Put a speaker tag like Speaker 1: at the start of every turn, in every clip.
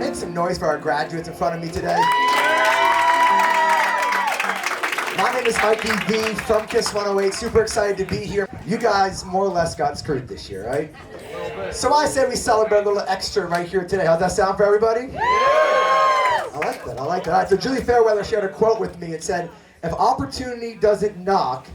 Speaker 1: make some noise for our graduates in front of me today? My name is Mikey V from KISS 108. Super excited to be here. You guys more or less got screwed this year, right? So I said we celebrate a little extra right here today. How's that sound for everybody? I like that. All right, so Julie Fairweather shared a quote with me and said, if opportunity doesn't knock,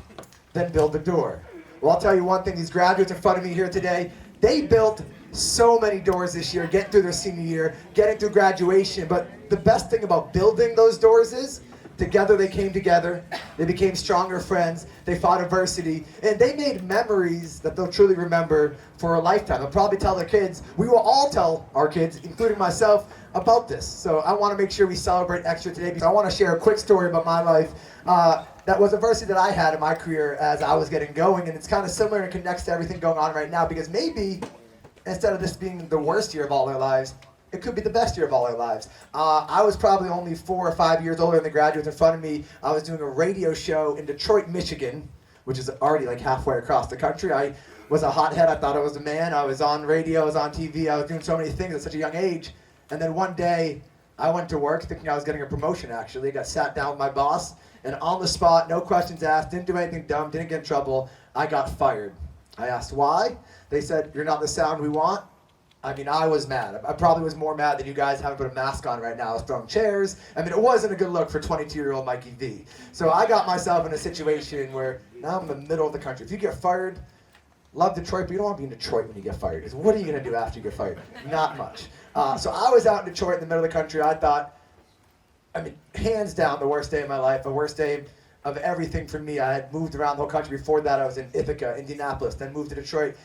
Speaker 1: then build the door. Well, I'll tell you one thing, these graduates in front of me here today, they built so many doors this year, getting through their senior year, getting through graduation. But the best thing about building those doors is, together they came together, they became stronger friends, they fought adversity, and they made memories that they'll truly remember for a lifetime. They'll probably tell their kids, we will all tell our kids, including myself, about this. So I want to make sure we celebrate extra today, because I want to share a quick story about my life that was adversity that I had in my career as I was getting going, and it's kind of similar and connects to everything going on right now, because maybe instead of this being the worst year of all our lives, it could be the best year of all our lives. I was probably only 4 or 5 years older than the graduates in front of me. I was doing a radio show in Detroit, Michigan, which is already like halfway across the country. I was a hothead. I thought I was a man. I was on radio. I was on TV. I was doing so many things at such a young age. And then one day, I went to work thinking I was getting a promotion, actually. I got sat down with my boss, and on the spot, no questions asked, didn't do anything dumb, didn't get in trouble, I got fired. I asked why. They said, you're not the sound we want. I mean, I was mad. I probably was more mad than you guys haven't put a mask on right now. I was throwing chairs. I mean, it wasn't a good look for 22-year-old Mikey V. So I got myself in a situation where now I'm in the middle of the country. If you get fired, love Detroit, but you don't want to be in Detroit when you get fired. Because what are you going to do after you get fired? Not much. So I was out in Detroit in the middle of the country. I thought, I mean, hands down, the worst day of my life, the worst day of everything for me. I had moved around the whole country. Before that, I was in Ithaca, Indianapolis, then moved to Detroit.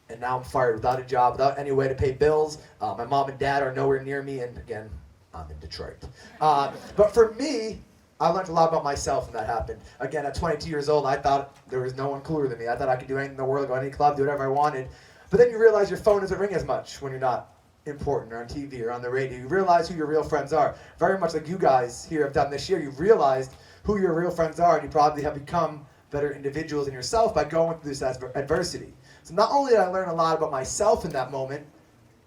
Speaker 1: And now I'm fired without a job, without any way to pay bills. My mom and dad are nowhere near me, and again, I'm in Detroit. But for me, I learned a lot about myself when that happened. Again, at 22 years old, I thought there was no one cooler than me. I thought I could do anything in the world, go to any club, do whatever I wanted. But then you realize your phone doesn't ring as much when you're not important or on TV or on the radio. You realize who your real friends are. Very much like you guys here have done this year. You've realized who your real friends are, and you probably have become better individuals in yourself by going through this adversity. So not only did I learn a lot about myself in that moment,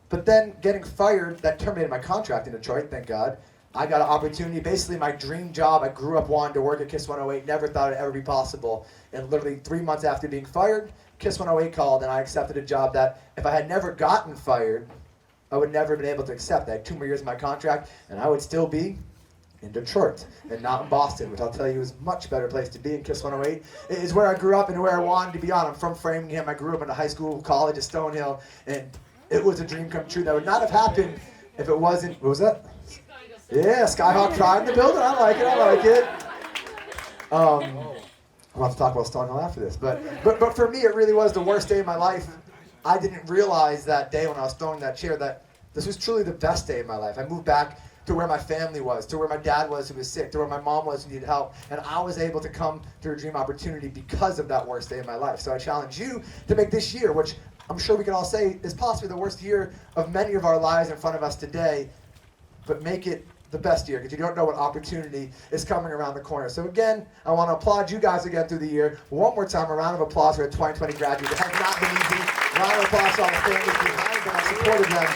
Speaker 1: but then getting fired, that terminated my contract in Detroit, thank God. I got an opportunity, basically my dream job. I grew up wanting to work at KISS 108, never thought it'd ever be possible. And literally 3 months after being fired, KISS 108 called, and I accepted a job that if I had never gotten fired, I would never have been able to accept. I had 2 more years of my contract, and I would still be in Detroit and not in Boston, which I'll tell you is a much better place to be. In KISS 108 it is where I grew up and where I wanted to be on. I'm from Framingham. I grew up in a high school, college at Stonehill, and it was a dream come true. That would not have happened if it wasn't, what was that? Yeah, Skyhawk Pride in the building. I like it. I'll have to talk about Stonehill after this. But for me, it really was the worst day of my life. I didn't realize that day when I was throwing that chair that this was truly the best day of my life. I moved back to where my family was, to where my dad was who was sick, to where my mom was who needed help, and I was able to come to a dream opportunity because of that worst day of my life. So I challenge you to make this year, which I'm sure we can all say is possibly the worst year of many of our lives in front of us today, but make it the best year, because you don't know what opportunity is coming around the corner. So again, I want to applaud you guys again through the year. One more time, a round of applause for the 2020 graduates. It has not been easy. A round of applause to all the families behind them and supported them.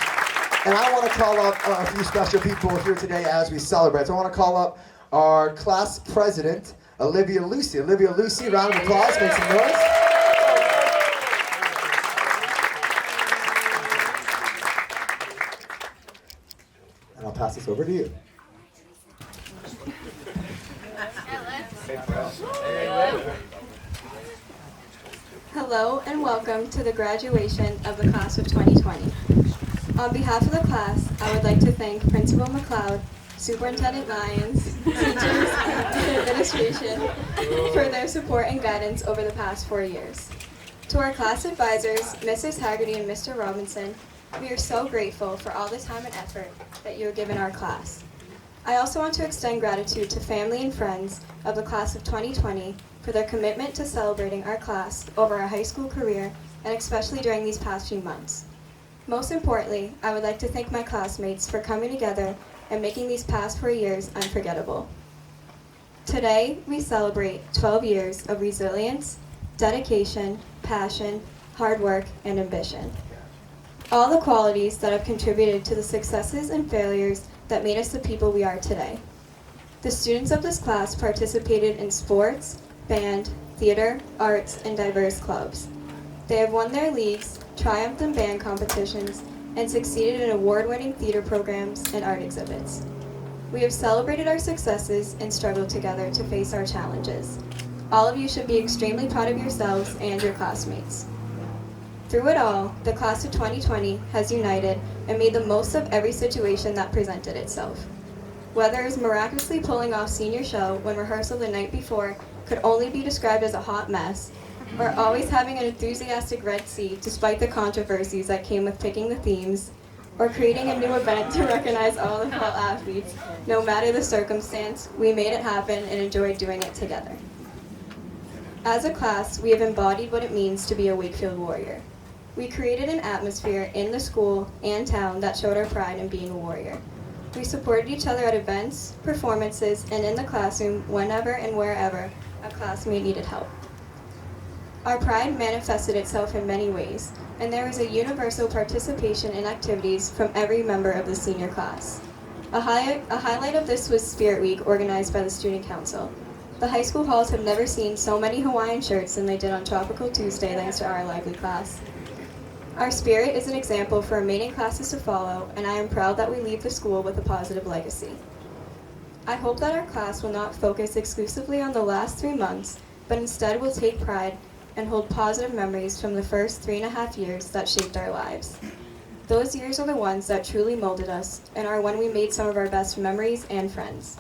Speaker 1: And I want to call up a few special people here today as we celebrate. So I want to call up our class president, Olivia Lucy. Olivia Lucy, round of applause, make some noise. And I'll pass this over to you.
Speaker 2: Hello and welcome to the graduation of the class of 2020. On behalf of the class, I would like to thank Principal McLeod, Superintendent Lyons, teachers, and administration for their support and guidance over the past 4 years. To our class advisors, Mrs. Haggerty and Mr. Robinson, we are so grateful for all the time and effort that you have given our class. I also want to extend gratitude to family and friends of the class of 2020 for their commitment to celebrating our class over our high school career, and especially during these past few months. Most importantly, I would like to thank my classmates for coming together and making these past 4 years unforgettable. Today, we celebrate 12 years of resilience, dedication, passion, hard work, and ambition. all the qualities that have contributed to the successes and failures that made us the people we are today. The students of this class participated in sports, band, theater, arts, and diverse clubs. They have won their leagues, triumphed in band competitions, and succeeded in award-winning theater programs and art exhibits. We have celebrated our successes and struggled together to face our challenges. All of you should be extremely proud of yourselves and your classmates. Through it all, the class of 2020 has united and made the most of every situation that presented itself. Whether it's miraculously pulling off senior show when rehearsal the night before could only be described as a hot mess, or always having an enthusiastic Red Sea despite the controversies that came with picking the themes, or creating a new event to recognize all the fall athletes, no matter the circumstance, we made it happen and enjoyed doing it together. As a class, we have embodied what it means to be a Wakefield warrior. We created an atmosphere in the school and town that showed our pride in being a warrior. We supported each other at events, performances, and in the classroom whenever and wherever a classmate needed help. Our pride manifested itself in many ways, and there was a universal participation in activities from every member of the senior class. A highlight of this was Spirit Week, organized by the Student Council. The high school halls have never seen so many Hawaiian shirts than they did on Tropical Tuesday thanks to our lively class. Our spirit is an example for remaining classes to follow, and I am proud that we leave the school with a positive legacy. I hope that our class will not focus exclusively on the last 3 months, but instead will take pride and hold positive memories from the first 3.5 years that shaped our lives. Those years are the ones that truly molded us and are when we made some of our best memories and friends.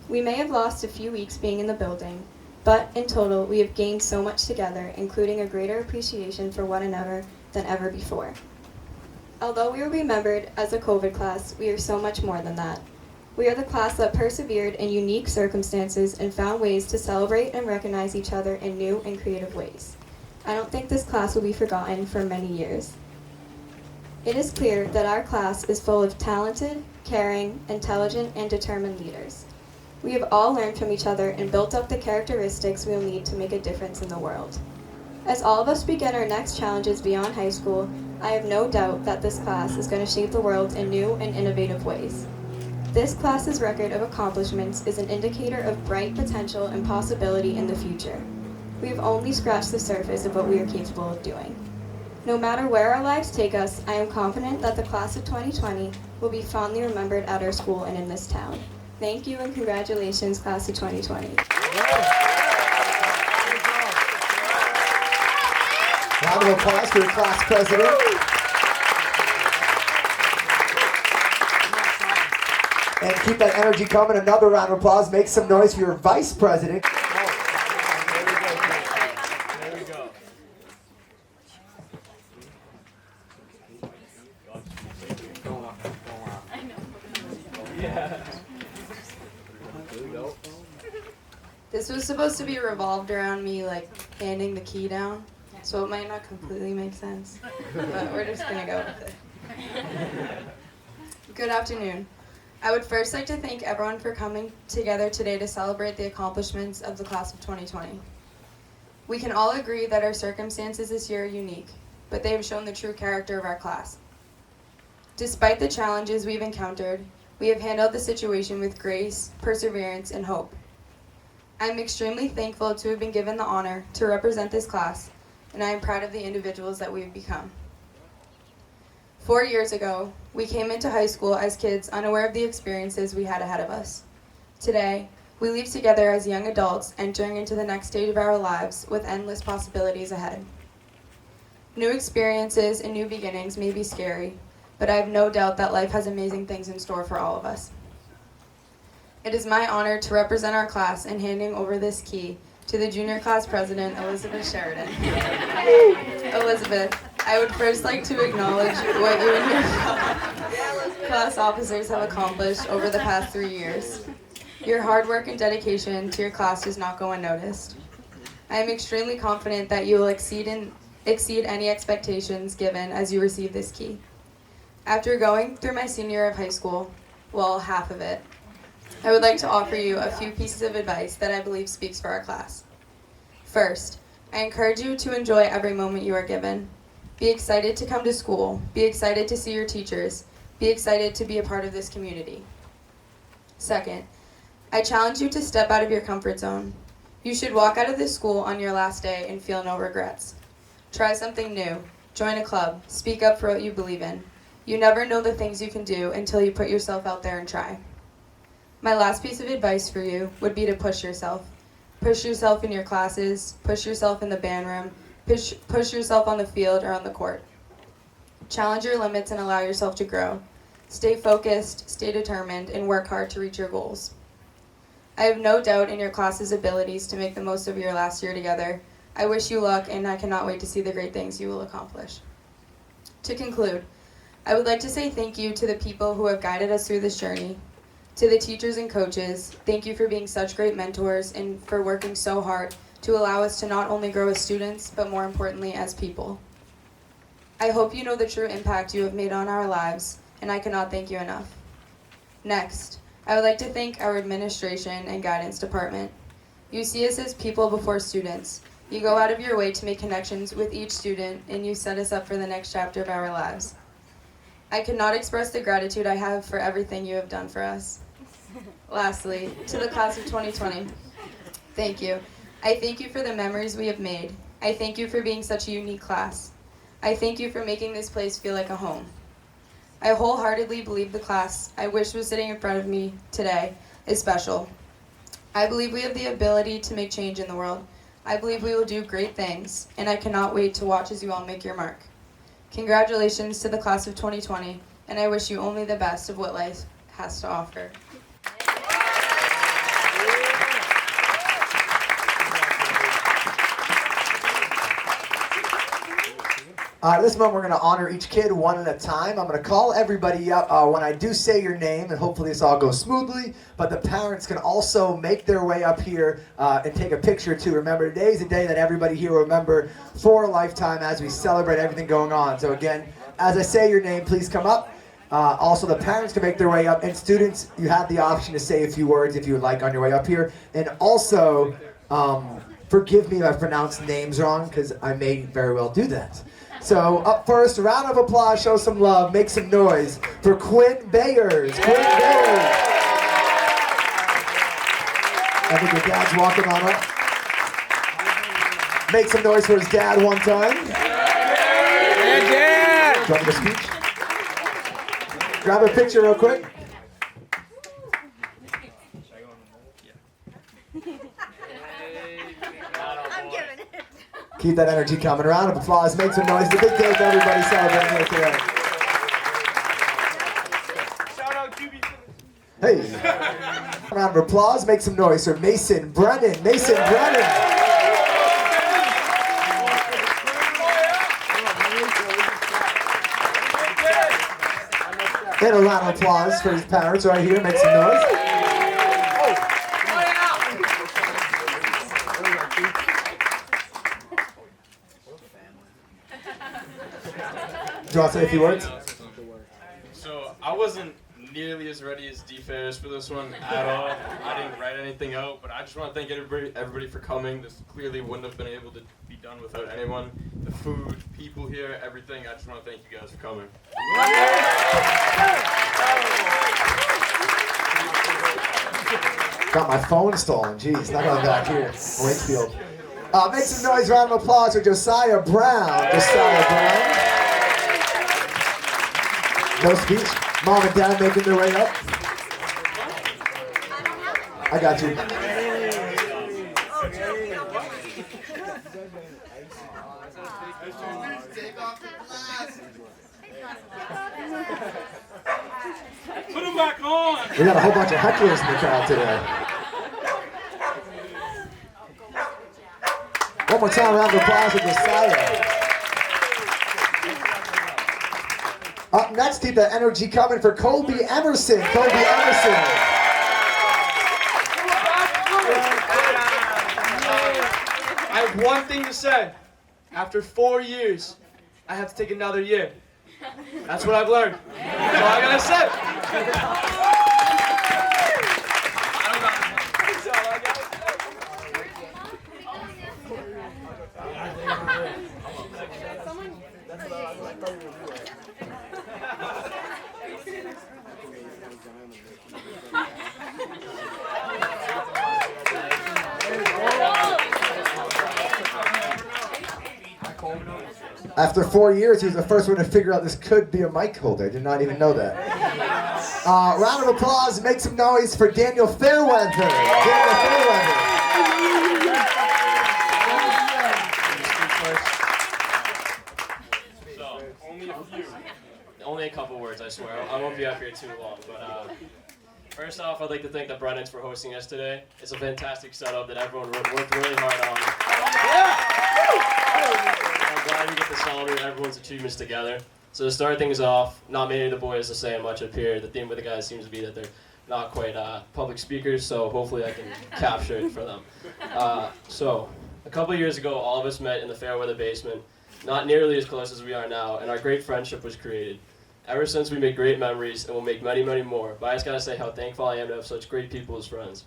Speaker 2: We may have lost a few weeks being in the building, but in total we have gained so much together, including a greater appreciation for one another than ever before. Although we are remembered as a COVID class, we are so much more than that. We are the class that persevered in unique circumstances and found ways to celebrate and recognize each other in new and creative ways. I don't think this class will be forgotten for many years. It is clear that our class is full of talented, caring, intelligent, and determined leaders. We have all learned from each other and built up the characteristics we will need to make a difference in the world. As all of us begin our next challenges beyond high school, I have no doubt that this class is going to shape the world in new and innovative ways. This class's record of accomplishments is an indicator of bright potential and possibility in the future. We have only scratched the surface of what we are capable of doing. No matter where our lives take us, I am confident that the class of 2020 will be fondly remembered at our school and in this town. Thank you and congratulations, class of 2020.
Speaker 1: Round of applause for the class president. And keep that energy coming. Another round of applause. Make some noise for your vice president.
Speaker 3: There we go. Yeah.
Speaker 4: This was supposed to be revolved around me like handing the key down, so it might not completely make sense, but we're just gonna go with it. Good afternoon. I would first like to thank everyone for coming together today to celebrate the accomplishments of the class of 2020. We can all agree that our circumstances this year are unique, but they have shown the true character of our class. Despite the challenges we've encountered, we have handled the situation with grace, perseverance, and hope. I'm extremely thankful to have been given the honor to represent this class, and I am proud of the individuals that we have become. 4 years ago, we came into high school as kids unaware of the experiences we had ahead of us. Today, we leave together as young adults entering into the next stage of our lives with endless possibilities ahead. New experiences and new beginnings may be scary, but I have no doubt that life has amazing things in store for all of us. It is my honor to represent our class in handing over this key to the junior class president, Elizabeth Sheridan. Elizabeth, I would first like to acknowledge what you and your class officers have accomplished over the past 3 years. Your hard work and dedication to your class does not go unnoticed. I am extremely confident that you will exceed any expectations given as you receive this key. After going through my senior year of high school, well, half of it, I would like to offer you a few pieces of advice that I believe speaks for our class. First, I encourage you to enjoy every moment you are given. Be excited to come to school. Be excited to see your teachers. Be excited to be a part of this community. Second, I challenge you to step out of your comfort zone. You should walk out of this school on your last day and feel no regrets. Try something new. Join a club. Speak up for what you believe in. You never know the things you can do until you put yourself out there and try. My last piece of advice for you would be to push yourself. Push yourself in your classes, push yourself in the band room, push yourself on the field or on the court. Challenge your limits and allow yourself to grow. Stay focused, stay determined, and work hard to reach your goals. I have no doubt in your class's abilities to make the most of your last year together. I wish you luck, and I cannot wait to see the great things you will accomplish. To conclude, I would like to say thank you to the people who have guided us through this journey. To the teachers and coaches, thank you for being such great mentors and for working so hard to allow us to not only grow as students, but more importantly as people. I hope you know the true impact you have made on our lives, and I cannot thank you enough. Next, I would like to thank our administration and guidance department. You see us as people before students. You go out of your way to make connections with each student, and you set us up for the next chapter of our lives. I cannot express the gratitude I have for everything you have done for us. Lastly, to the class of 2020, thank you. I thank you for the memories we have made. I thank you for being such a unique class. I thank you for making this place feel like a home. I wholeheartedly believe the class I wish was sitting in front of me today is special. I believe we have the ability to make change in the world. I believe we will do great things, and I cannot wait to watch as you all make your mark. Congratulations to the class of 2020, and I wish you only the best of what life has to offer.
Speaker 1: This moment we're going to honor each kid one at a time. I'm going to call everybody up when I do say your name, and hopefully this all goes smoothly, but the parents can also make their way up here and take a picture too. Remember, today is a day that everybody here will remember for a lifetime as we celebrate everything going on. So again, as I say your name, please come up. Also, the parents can make their way up, and students, you have the option to say a few words if you would like on your way up here. And also, forgive me if I pronounce names wrong, because I may very well do that. So up first, a round of applause, show some love, make some noise for Quinn Bayers. Quinn Bayers. I think your dad's walking on up. Make some noise for his dad one time.
Speaker 3: Yeah, Dad!
Speaker 1: Do you want me to speech? Grab a picture real quick. Keep that energy coming. A round of applause. Make some noise. It's a big day for everybody celebrating here today.
Speaker 3: Shout out QB.
Speaker 1: Hey. A round of applause. Make some noise for Mason Brennan. Mason Brennan. And a round of applause for his parents right here. Make some noise. Do you want to say a few words?
Speaker 5: So I wasn't nearly as ready as D-Fairs for this one at all. I didn't write anything out, but I just want to thank everybody for coming. This clearly wouldn't have been able to be done without anyone. The food, people here, everything. I just want to thank you guys for coming.
Speaker 1: Got my phone stolen. Jeez, not going back here. Wakefield. Make some noise, round of applause for Josiah Brown. Josiah Brown. No speech. Mom and Dad making their way up. I got you.
Speaker 3: Put him back on!
Speaker 1: We got a whole bunch of hecklers in the crowd today. One more time, round of applause for Josiah. Up next, keep the energy coming for Colby Emerson. Colby Emerson.
Speaker 6: I have one thing to say. After 4 years, I have to take another year. That's what I've learned. That's all I gotta say. That's all I got.
Speaker 1: After 4 years, he was the first one to figure out this could be a mic holder. I did not even know that. Round of applause, make some noise for Daniel Fairweather. Daniel Fairweather.
Speaker 7: So, only a couple words, I swear. I won't be up here too long. But first off, I'd like to thank the Brennans for hosting us today. It's a fantastic setup that everyone worked really hard on. I'm glad we get to celebrate everyone's achievements together. So to start things off, not many of the boys are saying much up here. The theme with the guys seems to be that they're not quite public speakers, so hopefully I can capture it for them. So, a couple years ago, all of us met in the Fairweather basement, not nearly as close as we are now, and our great friendship was created. Ever since, we made great memories, and we'll make many, many more. But I just gotta say how thankful I am to have such great people as friends.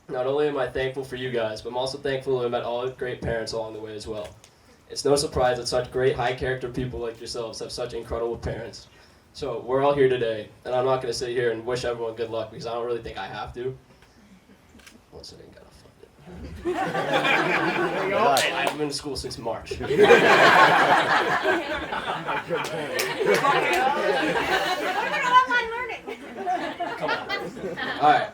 Speaker 7: Not only am I thankful for you guys, but I'm also thankful to have met all the great parents along the way as well. It's no surprise that such great, high-character people like yourselves have such incredible parents. So we're all here today, and I'm not gonna sit here and wish everyone good luck because I don't really think I have to. Once I didn't get I've been in school since March. Come on. Alright.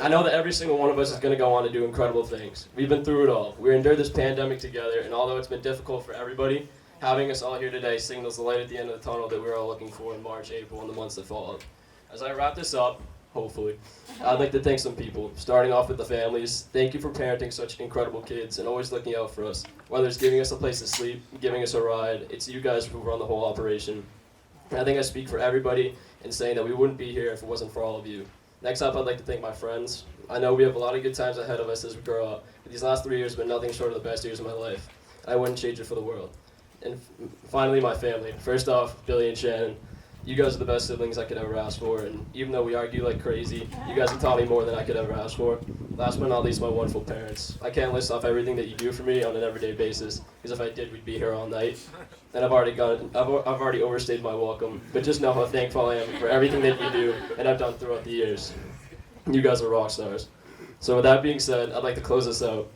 Speaker 7: I know that every single one of us is going to go on to do incredible things. We've been through it all. We endured this pandemic together, and although it's been difficult for everybody, having us all here today signals the light at the end of the tunnel that we're all looking for in March, April, and the months that follow. As I wrap this up, hopefully, I'd like to thank some people, starting off with the families. Thank you for parenting such incredible kids and always looking out for us. Whether it's giving us a place to sleep, giving us a ride, it's you guys who run the whole operation. And I think I speak for everybody in saying that we wouldn't be here if it wasn't for all of you. Next up, I'd like to thank my friends. I know we have a lot of good times ahead of us as we grow up, but these last 3 years have been nothing short of the best years of my life. I wouldn't change it for the world. And finally, my family. First off, Billy and Shannon. You guys are the best siblings I could ever ask for, and even though we argue like crazy, you guys have taught me more than I could ever ask for. Last but not least, my wonderful parents. I can't list off everything that you do for me on an everyday basis, because if I did, we'd be here all night. And I've already overstayed my welcome, but just know how thankful I am for everything that you do and I've done throughout the years. You guys are rock stars. So with that being said, I'd like to close this out.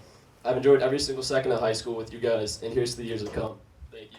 Speaker 7: I've enjoyed every single second of high school with you guys, and here's to the years to come. Thank you.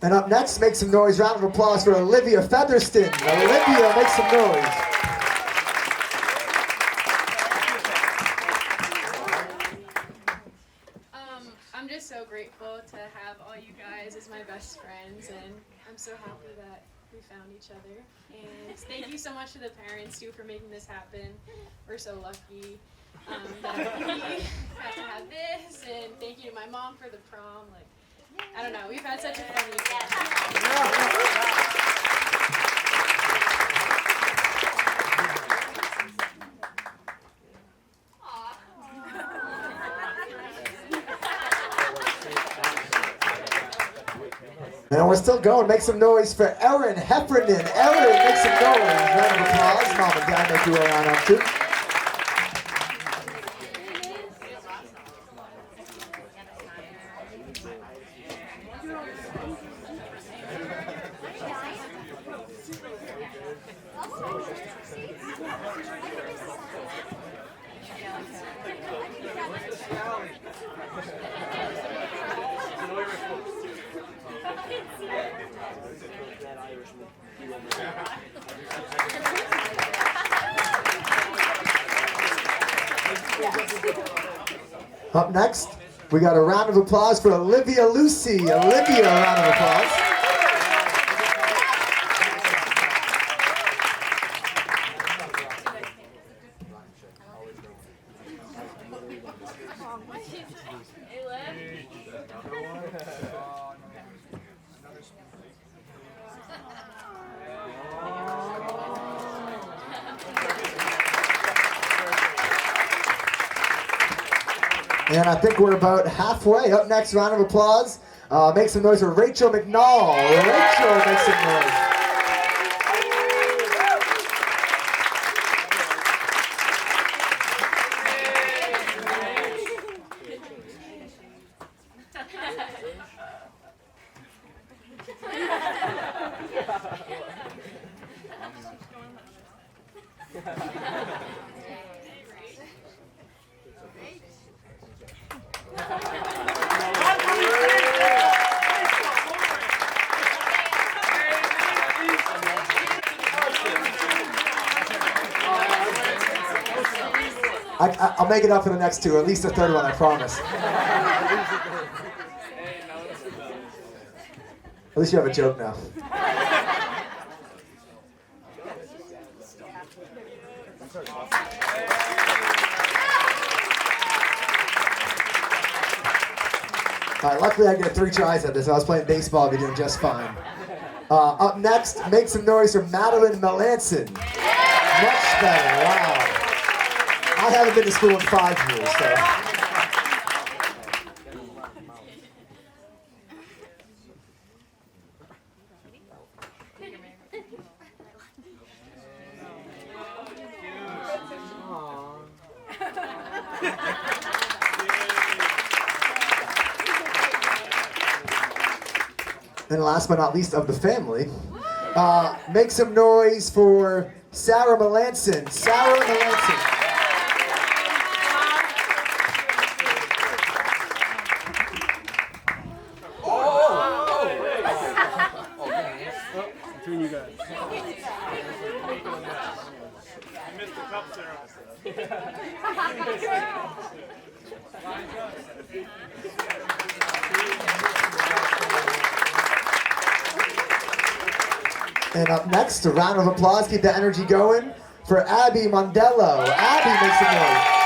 Speaker 1: And up next, make some noise. Round of applause for Olivia Featherston. Olivia, make some noise.
Speaker 8: I'm just so grateful to have all you guys as my best friends, and I'm so happy that we found each other. And thank you so much to the parents too for making this happen. We're so lucky that we got to have this, and thank you to my mom for the prom. Like, I don't know, we've had such a fun weekend.
Speaker 1: And we're still going. Make some noise for Erin Heffernan. Erin, make some noise. Round of applause. Mom and Dad, make you a round up too. Up next, we got a round of applause for Olivia Lucy. Olivia, a round of applause. And I think we're about halfway. Up next, round of applause. Make some noise for Rachel McNall. Rachel, make some noise. I'll make it up for the next two, or at least the third one, I promise. At least you have a joke now. All right, luckily I get 3 tries at this. If I was playing baseball, I'd be doing just fine. Up next, make some noise for Madeline Melanson. Much better, wow. I haven't been to school in 5 years, so. And last but not least of the family, make some noise for Sarah Melanson. Sarah Melanson.
Speaker 3: Between you guys. You missed the cup, Sarah.
Speaker 1: And up next, a round of applause, keep the energy going, for Abby Mondello. Abby makes some noise.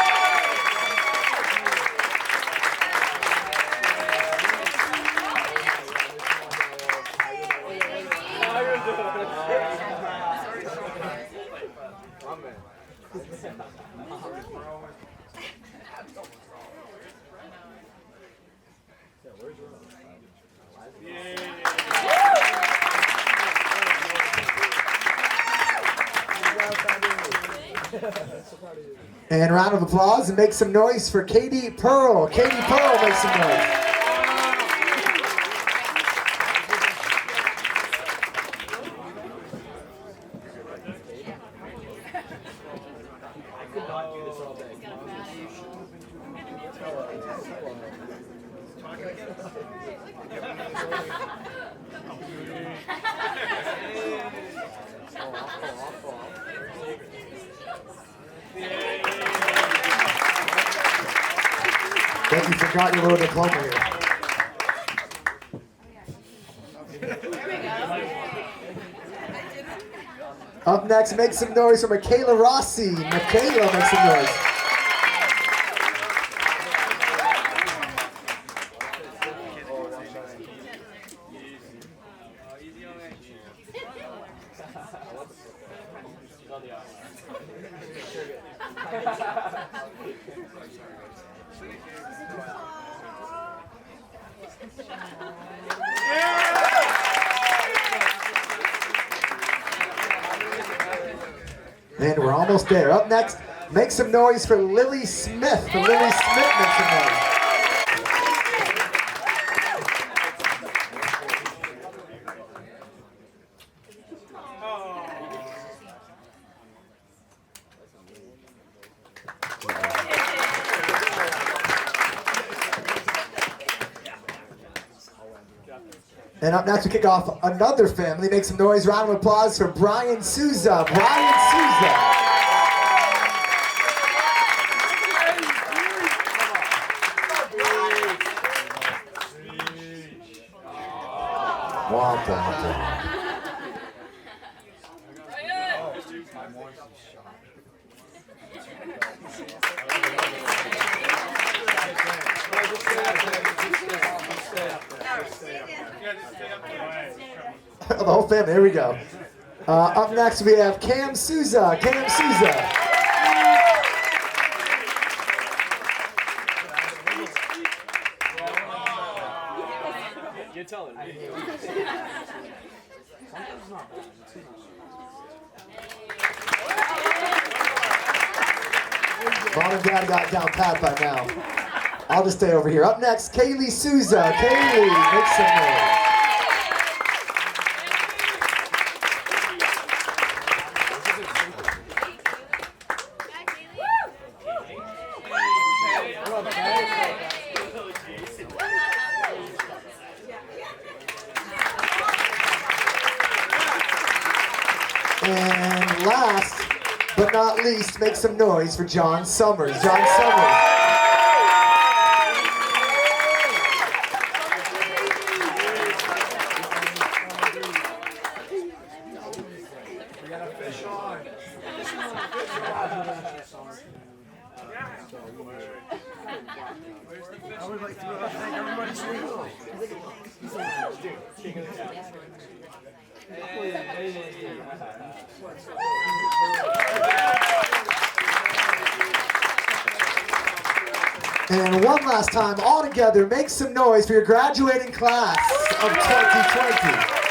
Speaker 1: And a round of applause and make some noise for Katie Pearl. Katie Pearl makes some noise. Thank you, forgot your little diploma here. Up next, make some noise for Michaela Rossi. Michaela, make some noise. And we're almost there. Up next, make some noise for Lily Smith. For Lily Smith, make some noise. And up next, we kick off another family. Make some noise. Round of applause for Brian Souza. Brian Souza. Womp, womp, womp. The whole family, here we go. Up next we have Cam Souza. Cam Souza. Mom and Dad got it down pat by now. I'll just stay over here. Up next, Kaylee Souza. Kaylee, make some noise. And last but not least, make some noise for John Summers. John Summers.
Speaker 9: I would like to thank everybody so
Speaker 1: And one last time, all together, make some noise for your graduating class of 2020.